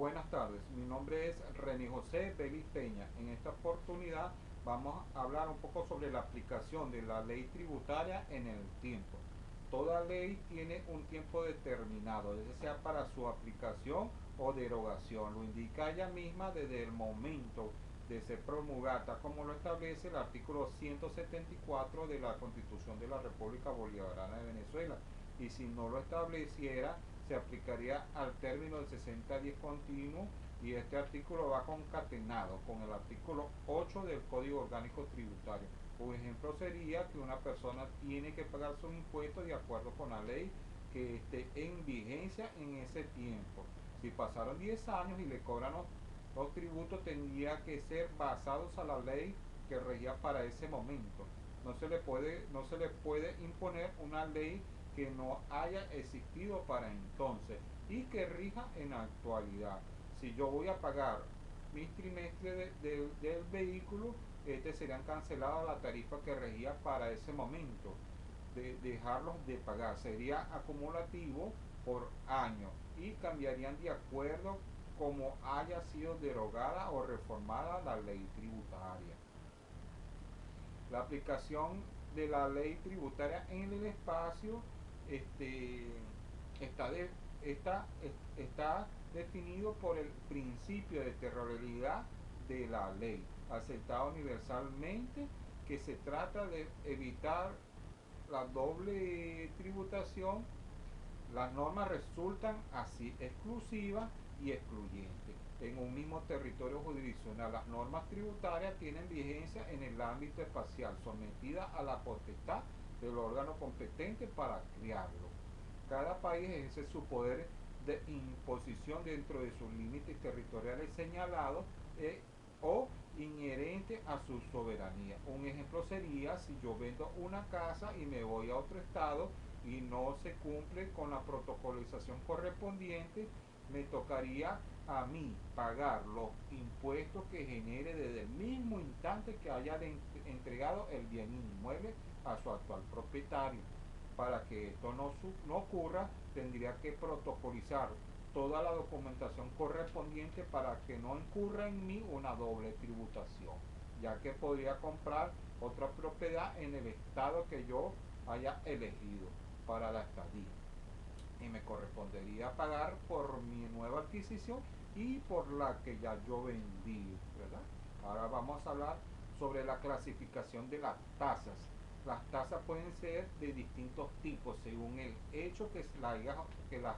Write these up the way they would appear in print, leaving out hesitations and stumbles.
Buenas tardes, mi nombre es René José Belis Peña. En esta oportunidad vamos a hablar un poco sobre la aplicación de la ley tributaria en el tiempo. Toda ley tiene un tiempo determinado, ya sea para su aplicación o derogación. Lo indica ella misma desde el momento de ser promulgada, como lo establece el artículo 174 de la Constitución de la República Bolivariana de Venezuela. Y si no lo estableciera, se aplicaría al término de 60 días continuos, y este artículo va concatenado con el artículo 8 del Código Orgánico Tributario. Un ejemplo sería que una persona tiene que pagar sus impuestos de acuerdo con la ley que esté en vigencia en ese tiempo. Si pasaron 10 años y le cobran los tributos, tendría que ser basados a la ley que regía para ese momento. No se le puede imponer una ley que no haya existido para entonces y que rija en la actualidad. Si yo voy a pagar mis trimestres del vehículo, serían canceladas la tarifa que regía para ese momento. De dejarlos de pagar sería acumulativo por año y cambiarían de acuerdo como haya sido derogada o reformada la ley tributaria. La aplicación de la ley tributaria en el espacio este, está, de, está definido por el principio de territorialidad de la ley, aceptado universalmente, que se trata de evitar la doble tributación. Las normas resultan así exclusivas y excluyentes. En un mismo territorio jurisdiccional, las normas tributarias tienen vigencia en el ámbito espacial, sometida a la potestad del órgano competente para crearlo. Cada país ejerce su poder de imposición dentro de sus límites territoriales señalados o inherente a su soberanía. Un ejemplo sería si yo vendo una casa y me voy a otro estado y no se cumple con la protocolización correspondiente, me tocaría a mí pagar los impuestos que genere desde el mismo instante que haya entregado el bien inmueble a su actual propietario. Para que esto no ocurra, tendría que protocolizar toda la documentación correspondiente para que no incurra en mí una doble tributación, ya que podría comprar otra propiedad en el estado que yo haya elegido para la estadía, y me correspondería pagar por mi nueva adquisición y por la que ya yo vendí, ¿verdad? Ahora vamos a hablar sobre la clasificación de las tasas. Las tasas pueden ser de distintos tipos según el hecho que las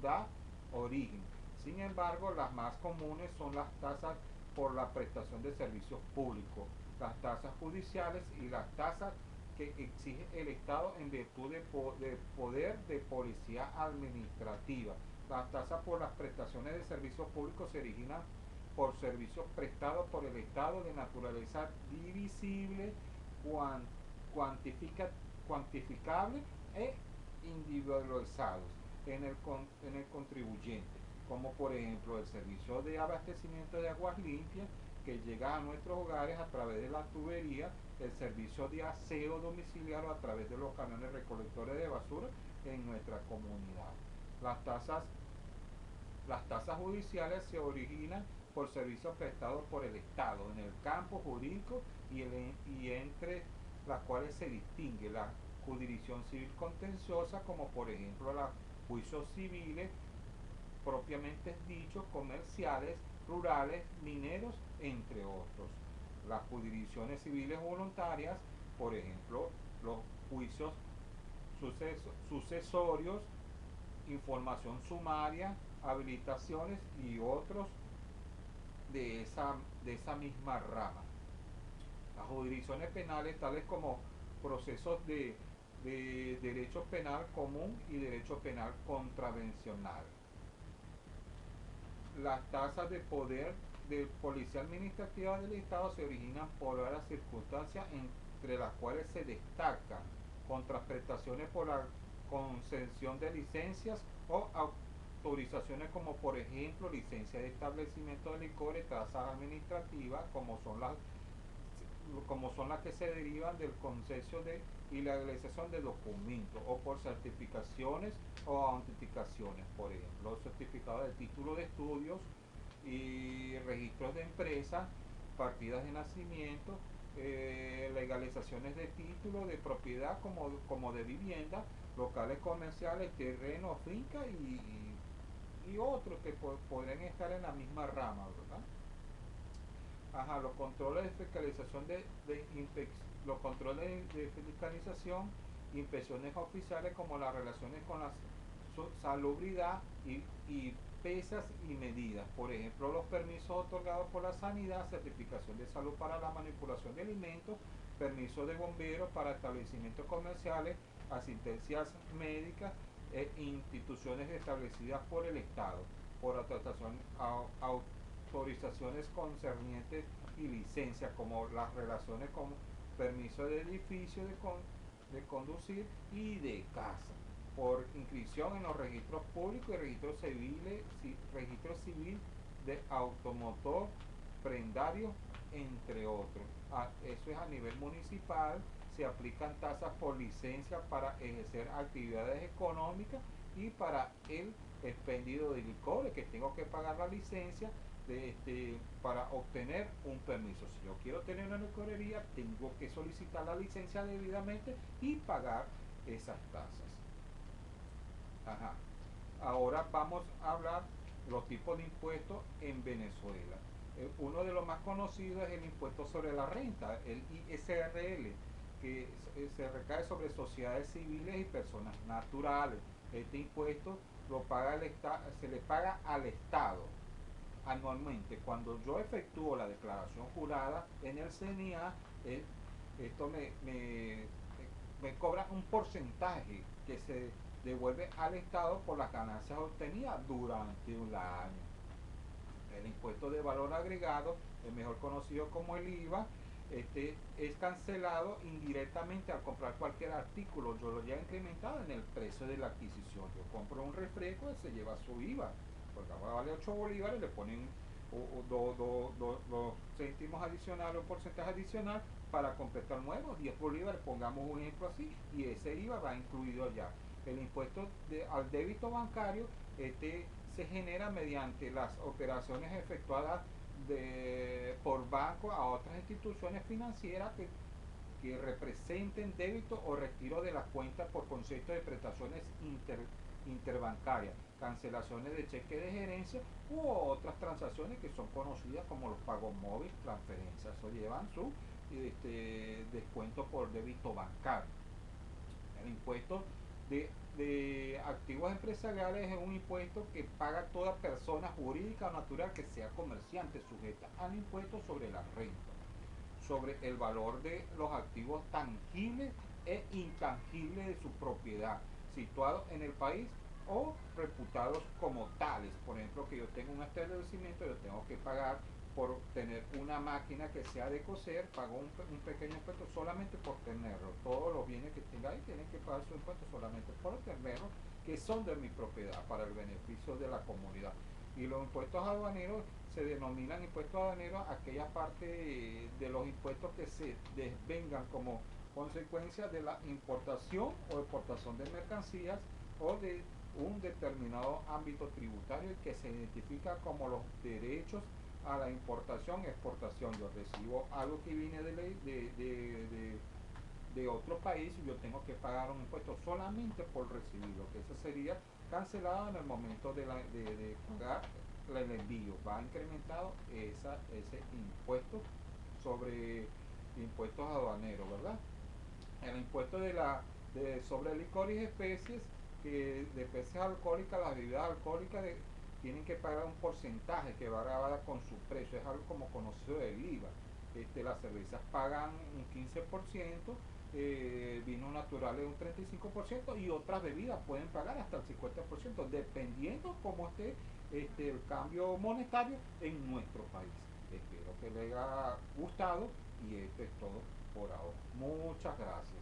da origen. Sin embargo, las más comunes son las tasas por la prestación de servicios públicos, las tasas judiciales y las tasas que exige el Estado en virtud de poder de policía administrativa. Las tasas por las prestaciones de servicios públicos se originan por servicios prestados por el Estado de naturaleza divisible, cuantifica, cuantificable e individualizados en el contribuyente, como por ejemplo el servicio de abastecimiento de aguas limpias que llega a nuestros hogares a través de la tubería, el servicio de aseo domiciliario a través de los camiones recolectores de basura en nuestra comunidad. Las tasas las tasas judiciales se originan por servicios prestados por el Estado en el campo jurídico y entre las cuales se distingue la jurisdicción civil contenciosa, como por ejemplo los juicios civiles propiamente dichos, comerciales, rurales, mineros, entre otros. Las jurisdicciones civiles voluntarias, por ejemplo, los juicios sucesorios, información sumaria, habilitaciones y otros de esa misma rama. Las jurisdicciones penales, tales como procesos de derecho penal común y derecho penal contravencional. Las tasas de poder de policía administrativa del Estado se originan por varias circunstancias, entre las cuales se destacan contraprestaciones por la concesión de licencias o autorizaciones, como por ejemplo licencia de establecimiento de licores, tasas administrativas como son las que se derivan del conceso y la legalización de documentos, o por certificaciones o autenticaciones, por ejemplo, certificado de título de estudios y registros de empresas, partidas de nacimiento, legalizaciones de título de propiedad como de vivienda, locales comerciales, terreno, finca y otros que podrían estar en la misma rama, ¿verdad? Ajá, los controles de fiscalización los controles de fiscalización, inspecciones oficiales como las relaciones con la salubridad y pesas y medidas. Por ejemplo, los permisos otorgados por la sanidad, certificación de salud para la manipulación de alimentos, permiso de bomberos para establecimientos comerciales, asistencias médicas e instituciones establecidas por el Estado, por autorizaciones concernientes y licencias, como las relaciones con permiso de edificio de conducir y de casa, por inscripción en los registros públicos y registro civil de automotor, prendario, entre otros. Eso es a nivel municipal. Se aplican tasas por licencia para ejercer actividades económicas y para el expendido de licores, que tengo que pagar la licencia para obtener un permiso. Si yo quiero tener una licorería, tengo que solicitar la licencia debidamente y pagar esas tasas. Ajá. Ahora vamos a hablar los tipos de impuestos en Venezuela. Uno de los más conocidos es el impuesto sobre la renta, el ISRL, que se recae sobre sociedades civiles y personas naturales. Este impuesto lo paga se le paga al Estado anualmente. Cuando yo efectúo la declaración jurada en el CNA, esto me cobra un porcentaje que se devuelve al Estado por las ganancias obtenidas durante un año. El impuesto de valor agregado, el mejor conocido como el IVA, es cancelado indirectamente al comprar cualquier artículo. Yo lo ya he incrementado en el precio de la adquisición. Yo compro un refresco y se lleva su IVA, porque ahora vale 8 bolívares, le ponen 2 céntimos adicionales, un porcentaje adicional para completar nuevos 10 bolívares, pongamos un ejemplo así, y ese IVA va incluido ya. El impuesto al débito bancario se genera mediante las operaciones efectuadas por banco a otras instituciones financieras que representen débito o retiro de las cuentas por concepto de prestaciones interbancarias, cancelaciones de cheque de gerencia u otras transacciones que son conocidas como los pagos móviles, transferencias. Eso llevan su descuento por débito bancario. El impuesto de activos empresariales es un impuesto que paga toda persona jurídica o natural que sea comerciante, sujeta al impuesto sobre la renta, sobre el valor de los activos tangibles e intangibles de su propiedad, situados en el país o reputados como tales. Por ejemplo, que yo tengo un establecimiento, yo tengo que pagar por tener una máquina que sea de coser, pago un pequeño impuesto solamente por tenerlo. Todos los bienes que tenga ahí tienen que pagar su impuesto solamente por tenerlo, que son de mi propiedad, para el beneficio de la comunidad. Y los impuestos aduaneros se denominan impuestos aduaneros aquella parte de los impuestos que se desvengan como consecuencia de la importación o exportación de mercancías o de un determinado ámbito tributario que se identifica como los derechos a la importación y exportación. Yo recibo algo que viene de otro país y yo tengo que pagar un impuesto solamente por recibirlo, que eso sería cancelado en el momento de pagar el envío. Va incrementado ese impuesto sobre impuestos aduaneros, ¿verdad? El impuesto sobre licores y especies, que de especies alcohólicas, las bebidas alcohólicas tienen que pagar un porcentaje que va grabada con su precio, es algo como conocido del IVA. Las cervezas pagan un 15%, vinos naturales un 35% y otras bebidas pueden pagar hasta el 50%, dependiendo cómo esté el cambio monetario en nuestro país. Espero que les haya gustado y esto es todo por ahora. Muchas gracias.